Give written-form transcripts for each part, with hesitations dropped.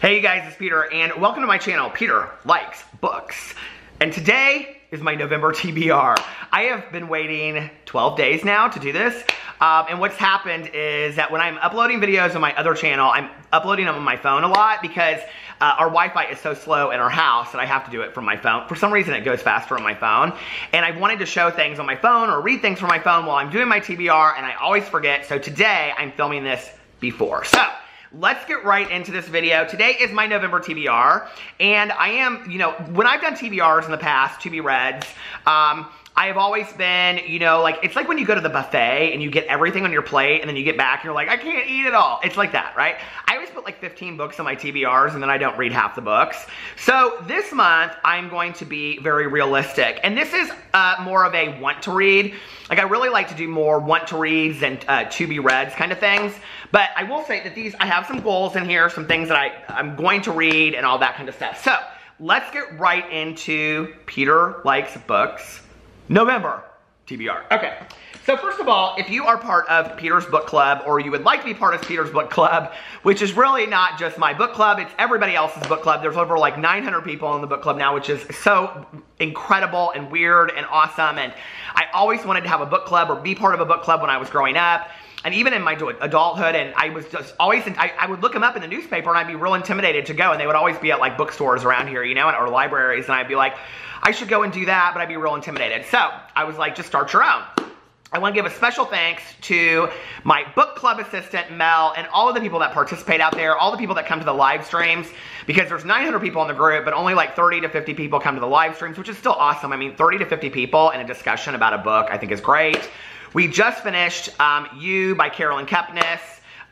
Hey you guys, it's Peter, and welcome to my channel, Peter Likes Books. And today is my November TBR. I have been waiting 12 days now to do this. And what's happened is that when I'm uploading videos on my other channel, I'm uploading them on my phone a lot because our Wi-Fi is so slow in our house that I have to do it from my phone. For some reason, it goes faster on my phone. And I wanted to show things on my phone or read things from my phone while I'm doing my TBR, and I always forget. So today, I'm filming this before. So let's get right into this video. Today is my November TBR, and I am, when I've done TBRs in the past, to be reads, I have always been, like, it's like when you go to the buffet and you get everything on your plate and then you get back and you're like, I can't eat it all. It's like that, right? I always put like 15 books on my TBRs and then I don't read half the books. So this month, I'm going to be very realistic. And this is more of a want to read. Like, I really like to do more want to reads and to be reads kind of things. But I will say that I have some goals in here, some things that I'm going to read and all that kind of stuff. So let's get right into Peter Likes Books November TBR. Okay, so first of all, if you are part of Peter's book club, or you would like to be part of Peter's book club, which is really not just my book club, it's everybody else's book club. There's over like 900 people in the book club now, which is so incredible and weird and awesome. And I always wanted to have a book club or be part of a book club when I was growing up. And even in my adulthood, and I was just always, I would look them up in the newspaper and I'd be real intimidated to go, and they would always be at like bookstores around here, or libraries, and I'd be like, I should go and do that, but I'd be real intimidated. So I was like, just start your own. I want to give a special thanks to my book club assistant, Mel, and all of the people that participate out there, all the people that come to the live streams, because there's 900 people in the group, but only like 30 to 50 people come to the live streams, which is still awesome. I mean, 30 to 50 people in a discussion about a book, I think is great. We just finished You by Carolyn Kepnes.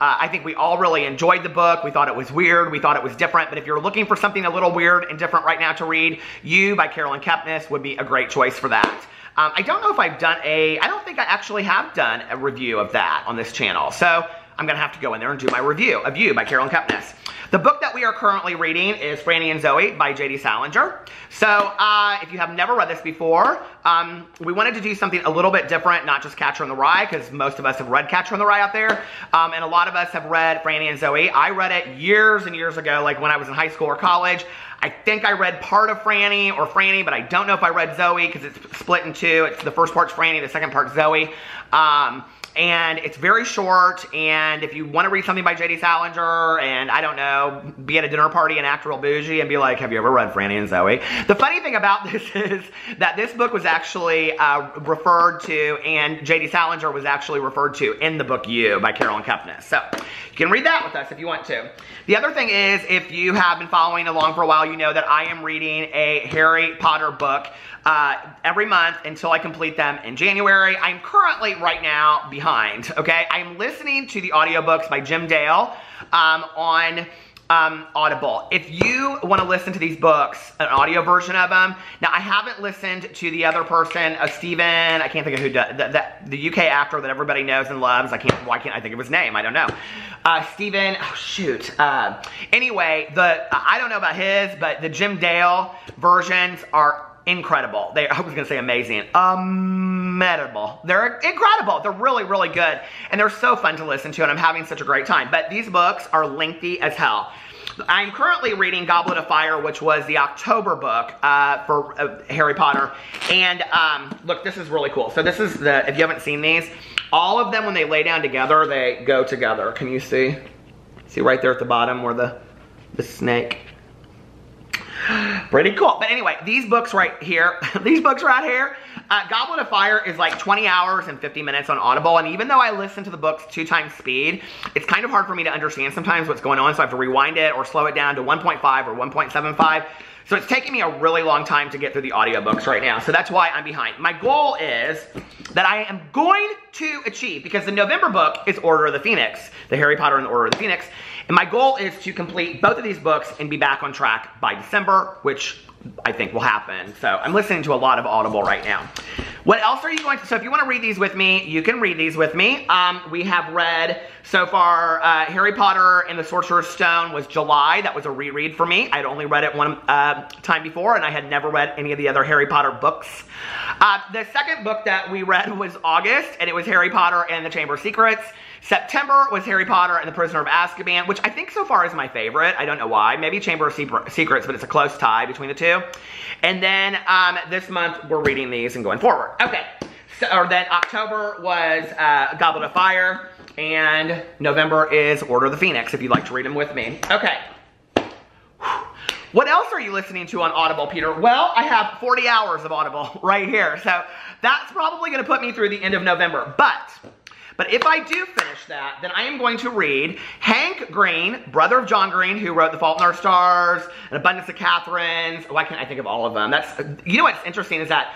I think we all really enjoyed the book. We thought it was weird. We thought it was different. But if you're looking for something a little weird and different right now to read, You by Carolyn Kepnes would be a great choice for that. I don't know if I don't think I actually have done a review of that on this channel. So I'm going to have to go in there and do my review of You by Carolyn Kepnes. The book that we are currently reading is Franny and Zoe by J.D. Salinger. So if you have never read this before, we wanted to do something a little bit different, not just Catcher in the Rye, because most of us have read Catcher in the Rye out there, and a lot of us have read Franny and Zoe. I read it years and years ago, like when I was in high school or college. I think I read part of Franny, but I don't know if I read Zoe because it's split in two. It's the first part's Franny, the second part's Zoe. And it's very short, and if you want to read something by J.D. Salinger, and I don't know, be at a dinner party and act real bougie and be like, have you ever read Franny and Zoe? The funny thing about this is that this book was actually referred to, and J.D. Salinger was actually referred to in the book You by Carolyn Kepnes. So you can read that with us if you want to. The other thing is, if you have been following along for a while, you know that I am reading a Harry Potter book every month until I complete them in January. I'm currently right now behind, okay? I'm listening to the audiobooks by Jim Dale on Audible. If you want to listen to these books, an audio version of them, now I haven't listened to the other person, Steven, I can't think of who does, the UK actor that everybody knows and loves. Why can't I think of his name? I don't know. Steven, oh shoot. Anyway, I don't know about his, but the Jim Dale versions are incredible. I was going to say amazing. Incredible. They're incredible. They're really, really good. And they're so fun to listen to, and I'm having such a great time. But these books are lengthy as hell. I'm currently reading Goblet of Fire, which was the October book for Harry Potter. And look, this is really cool. So this is if you haven't seen these, all of them, when they lay down together, they go together. Can you see? See right there at the bottom where the snake. Pretty cool. But anyway, these books right here, Goblet of Fire is like 20 hours and 50 minutes on Audible. And even though I listen to the books 2 times speed, it's kind of hard for me to understand sometimes what's going on. So I have to rewind it or slow it down to 1.5 or 1.75. So it's taking me a really long time to get through the audiobooks right now. So that's why I'm behind. My goal is that I am going to achieve, because the November book is Order of the Phoenix, the Harry Potter and the Order of the Phoenix. And my goal is to complete both of these books and be back on track by December, which I think will happen. So I'm listening to a lot of Audible right now. What else are you going to, so if you want to read these with me, you can read these with me. We have read so far Harry Potter and the Sorcerer's Stone was July. That was a reread for me. I'd only read it one time before, and I had never read any of the other Harry Potter books. The second book that we read was August, and it was Harry Potter and the Chamber of Secrets. September was Harry Potter and the Prisoner of Azkaban, which I think so far is my favorite. I don't know why. Maybe Chamber of Secrets, but it's a close tie between the two. And then this month, we're reading these and going forward. Okay. So, then October was Goblet of Fire, and November is Order of the Phoenix, if you'd like to read them with me. Okay. What else are you listening to on Audible, Peter? Well, I have 40 hours of Audible right here, so that's probably going to put me through the end of November. But if I do finish that, then I am going to read Hank Green, brother of John Green, who wrote The Fault in Our Stars, An Abundance of Catherines. Why can't I think of all of them? You know what's interesting is that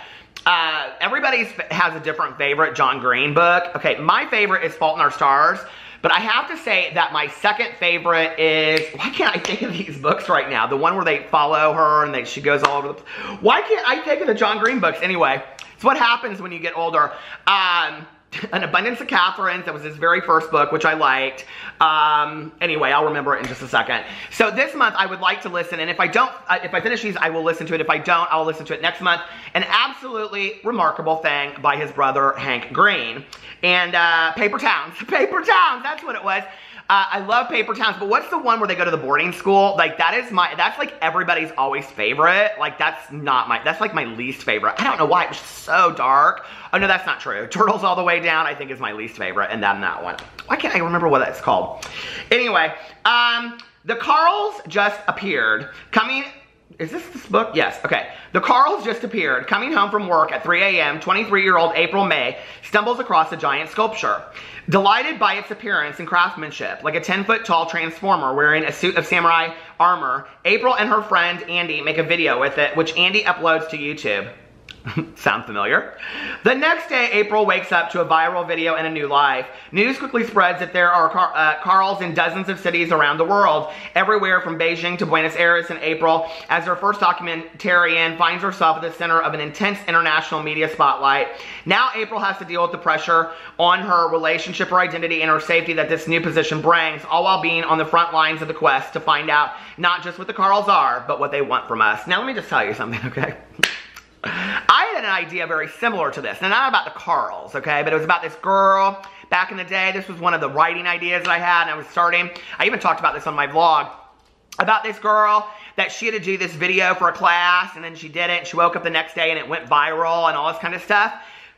everybody has a different favorite John Green book. Okay, my favorite is Fault in Our Stars, but I have to say that my second favorite is, why can't I think of these books right now? The one where they follow her and she goes all over the, why can't I think of the John Green books? Anyway, it's what happens when you get older. An Abundance of Catherines, that was his very first book, which I liked. Anyway, I'll remember it in just a second. So this month, I would like to listen, and if I finish these, I will listen to it. If I don't, I'll listen to it next month. An absolutely remarkable thing by his brother, Hank Green. And Paper Towns. Paper Towns, that's what it was. I love Paper Towns, but what's the one where they go to the boarding school? Like, that's like everybody's always favorite. Like, that's like my least favorite. I don't know why, it was so dark. Oh, no, that's not true. Turtles All the Way Down, I think, is my least favorite, and then that one. Why can't I remember what that's called? Anyway, The Carls Just Appeared. Is this book? Yes, okay. The Carls Just Appeared. Coming home from work at 3 a.m., 23-year-old April May stumbles across a giant sculpture. Delighted by its appearance and craftsmanship, like a 10-foot-tall transformer wearing a suit of samurai armor, April and her friend Andy make a video with it, which Andy uploads to YouTube. Sound familiar? The next day, April wakes up to a viral video and a new life. News quickly spreads that there are Carls in dozens of cities around the world, everywhere from Beijing to Buenos Aires. And April, as her first documentarian, finds herself at the center of an intense international media spotlight. Now April has to deal with the pressure on her relationship, her identity, and her safety that this new position brings, all while being on the front lines of the quest to find out not just what the Carls are, but what they want from us. Now let me just tell you something, okay? I had an idea very similar to this, and not about the Carls, okay, but it was about this girl back in the day. This was one of the writing ideas that I had, and I was starting. I even talked about this on my vlog, about this girl that she had to do this video for a class, and then she did it, and she woke up the next day, and it went viral, and all this kind of stuff.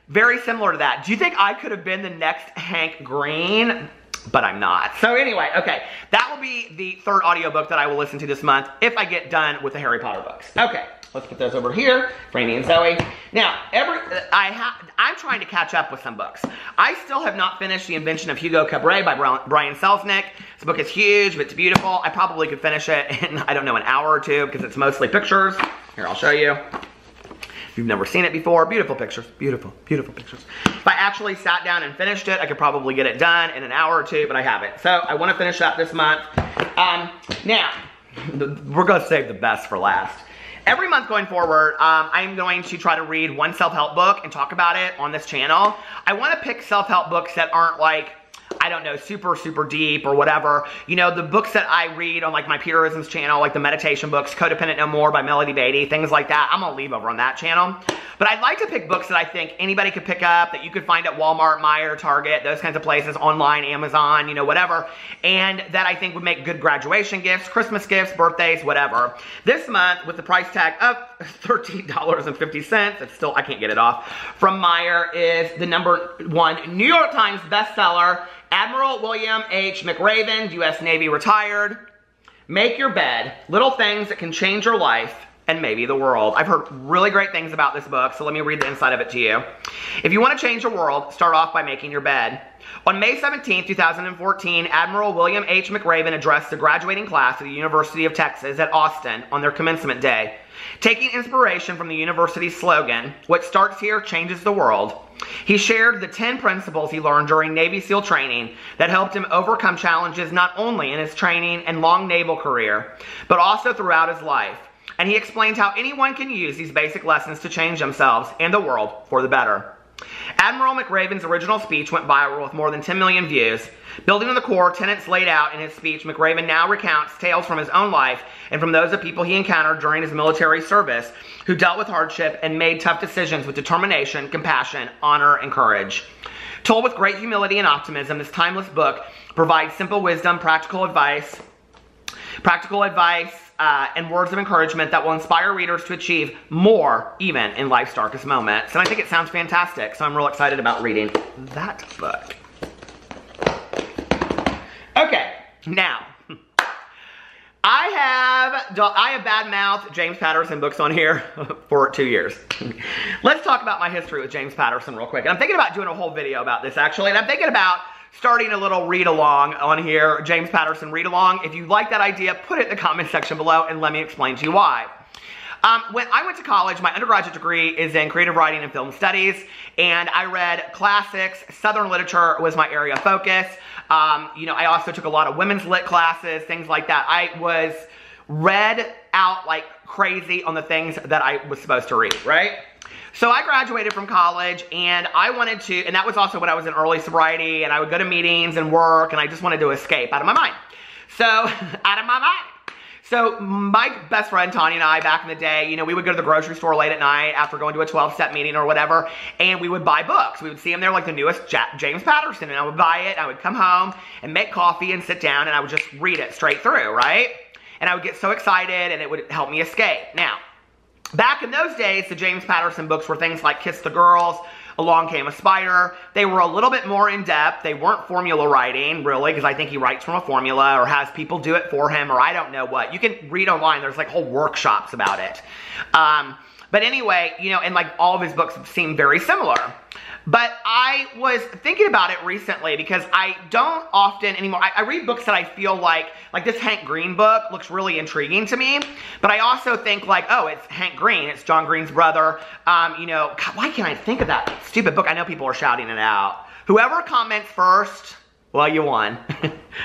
Very similar to that. Do you think I could have been the next Hank Green? But I'm not. So anyway, okay, that will be the third audiobook that I will listen to this month if I get done with the Harry Potter books. Okay. Let's put those over here, Franny and Zoe. Now, I'm trying to catch up with some books. I still have not finished The Invention of Hugo Cabret by Brian Selznick. This book is huge, but it's beautiful. I probably could finish it in, I don't know, an hour or two, because it's mostly pictures. Here, I'll show you. If you've never seen it before, beautiful pictures, beautiful, beautiful pictures. If I actually sat down and finished it, I could probably get it done in an hour or two, but I haven't. So I want to finish that this month. Now, we're going to save the best for last. Every month going forward, I'm going to try to read one self-help book and talk about it on this channel. I want to pick self-help books that aren't like, I don't know, super, super deep or whatever. You know, the books that I read on like my Purisms channel, like the meditation books, Codependent No More by Melody Beatty, things like that, I'm going to leave over on that channel. But I'd like to pick books that I think anybody could pick up, that you could find at Walmart, Meijer, Target, those kinds of places, online, Amazon, you know, whatever. And that I think would make good graduation gifts, Christmas gifts, birthdays, whatever. This month, with the price tag of $13.50, it's still, I can't get it off, from Meijer, is the #1 New York Times bestseller, Admiral William H. McRaven, U.S. Navy retired. Make Your Bed, Little Things That Can Change Your Life and Maybe the World. I've heard really great things about this book, so let me read the inside of it to you. If you want to change the world, start off by making your bed. On May 17, 2014, Admiral William H. McRaven addressed the graduating class at the University of Texas at Austin on their commencement day. Taking inspiration from the university's slogan, "What starts here changes the world," he shared the 10 principles he learned during Navy SEAL training that helped him overcome challenges not only in his training and long naval career, but also throughout his life. And he explained how anyone can use these basic lessons to change themselves and the world for the better. Admiral McRaven's original speech went viral with more than 10 million views. Building on the core tenets laid out in his speech, McRaven now recounts tales from his own life and from those of people he encountered during his military service who dealt with hardship and made tough decisions with determination, compassion, honor, and courage. Told with great humility and optimism, this timeless book provides simple wisdom, practical advice, and words of encouragement that will inspire readers to achieve more even in life's darkest moments. And I think it sounds fantastic, so I'm real excited about reading that book. Okay, now, I have bad-mouthed James Patterson books on here for 2 years. Let's talk about my history with James Patterson real quick. And I'm thinking about doing a whole video about this, actually. And I'm thinking about starting a little read-along on here, James Patterson read-along. If you like that idea, put it in the comment section below and let me explain to you why. When I went to college, my undergraduate degree is in creative writing and film studies, and I read classics. Southern literature was my area of focus. You know, I also took a lot of women's lit classes, things like that. I was read out like crazy on the things that I was supposed to read, right? So I graduated from college, and I wanted to, and that was also when I was in early sobriety, and I would go to meetings and work, and I just wanted to escape out of my mind. So, out of my mind. So my best friend Tanya and I, back in the day, you know, we would go to the grocery store late at night after going to a 12-step meeting or whatever, and we would buy books. We would see them there, like the newest James Patterson, and I would buy it, and I would come home and make coffee and sit down, and I would just read it straight through, right? And I would get so excited, and it would help me escape. Now, back in those days, the James Patterson books were things like Kiss the Girls, Along Came a Spider. They were a little bit more in-depth. They weren't formula writing, really, because I think he writes from a formula or has people do it for him, or I don't know what. You can read online. There's like whole workshops about it. But anyway, you know, and like all of his books seem very similar. But I was thinking about it recently because I don't often anymore. I read books that I feel like this Hank Green book looks really intriguing to me. But I also think like, oh, it's Hank Green. It's John Green's brother. You know, God, why can't I think of that stupid book? I know people are shouting it out. Whoever comments first, well, you won.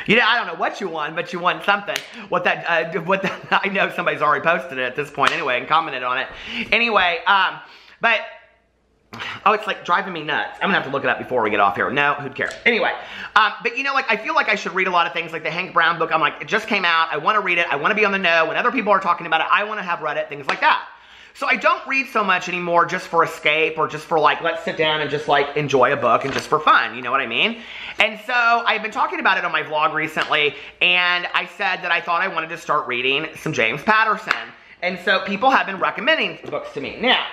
You know, I don't know what you won, but you won something. I know somebody's already posted it at this point anyway and commented on it. Anyway, but... oh, it's like driving me nuts. I'm gonna have to look it up before we get off here. No, who'd care? Anyway, but you know, like I feel like I should read a lot of things like the Hank Brown book. I'm like, it just came out. I want to read it. I want to be on the know. When other people are talking about it, I want to have read it, things like that. So I don't read so much anymore just for escape or just for like, let's sit down and just like enjoy a book and just for fun. You know what I mean? And so I've been talking about it on my vlog recently, and I said that I thought I wanted to start reading some James Patterson. And so people have been recommending books to me. Now,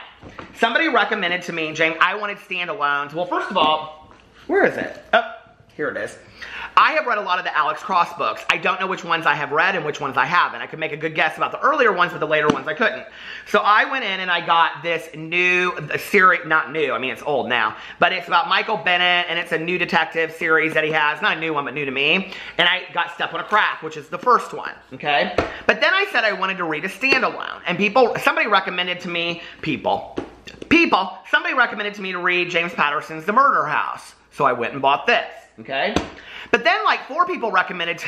somebody recommended to me, James, I wanted standalones. Well, first of all, where is it? Oh, here it is. I have read a lot of the Alex Cross books. I don't know which ones I have read and which ones I haven't. I could make a good guess about the earlier ones, but the later ones I couldn't. So I went in and I got this new series, not new, I mean it's old now, but it's about Michael Bennett, and it's a new detective series that he has. Not a new one, but new to me. And I got Step on a Crack, which is the first one, okay? But then I said I wanted to read a standalone. And somebody recommended to me, somebody recommended to me to read James Patterson's The Murder House. So I went and bought this, okay? But then like four people recommended to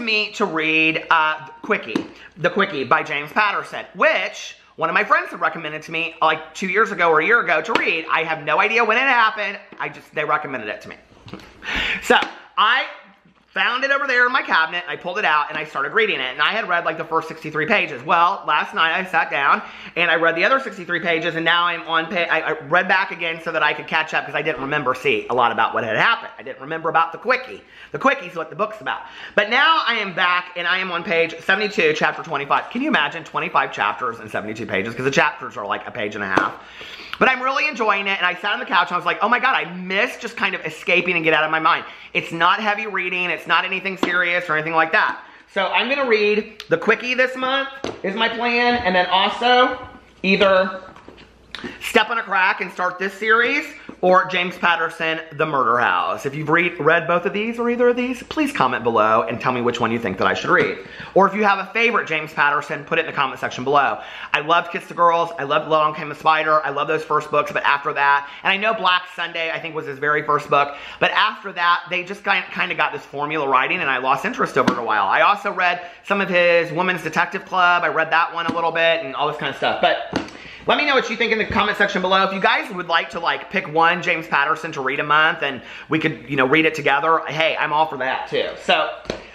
me to read The Quickie by James Patterson, which one of my friends had recommended to me like 2 years ago or a year ago to read. I have no idea when it happened. They recommended it to me. So I found it over there in my cabinet, I pulled it out, and I started reading it. And I had read like the first 63 pages. Well, last night I sat down, and I read the other 63 pages, and now I'm on page, I read back again so that I could catch up, because I didn't remember, a lot about what had happened. I didn't remember about the Quickie. The Quickie's what the book's about. But now I am back, and I am on page 72, chapter 25. Can you imagine 25 chapters and 72 pages? Because the chapters are like a page and a half. But I'm really enjoying it, and I sat on the couch, and I was like, oh my God, I miss just kind of escaping and get out of my mind. It's not heavy reading, it's not anything serious or anything like that. So I'm gonna read The Quickie this month, is my plan, and then also either Step on a Crack and start this series, or James Patterson, The Murder House. If you've read both of these or either of these, please comment below and tell me which one you think that I should read. Or if you have a favorite James Patterson, put it in the comment section below. I loved Kiss the Girls, I loved Along Came a Spider, I love those first books, but after that, and I know Black Sunday I think was his very first book, but after that, they just kind of got this formula writing, and I lost interest over it a while. I also read some of his Women's Detective Club, I read that one a little bit, and all this kind of stuff, but let me know what you think in the comment section below. If you guys would like to like pick one James Patterson to read a month and we could, you know, read it together, hey, I'm all for that too. So,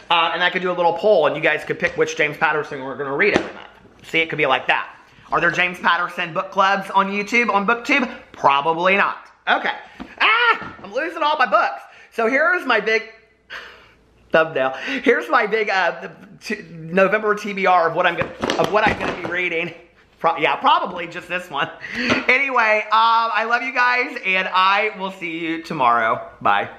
and I could do a little poll and you guys could pick which James Patterson we're going to read every month. See, it could be like that. Are there James Patterson book clubs on YouTube, on BookTube? Probably not. Okay. I'm losing all my books. So here's my big thumbnail. Here's my big November TBR of what I'm gonna be reading. Yeah, probably just this one. Anyway, I love you guys, and I will see you tomorrow. Bye.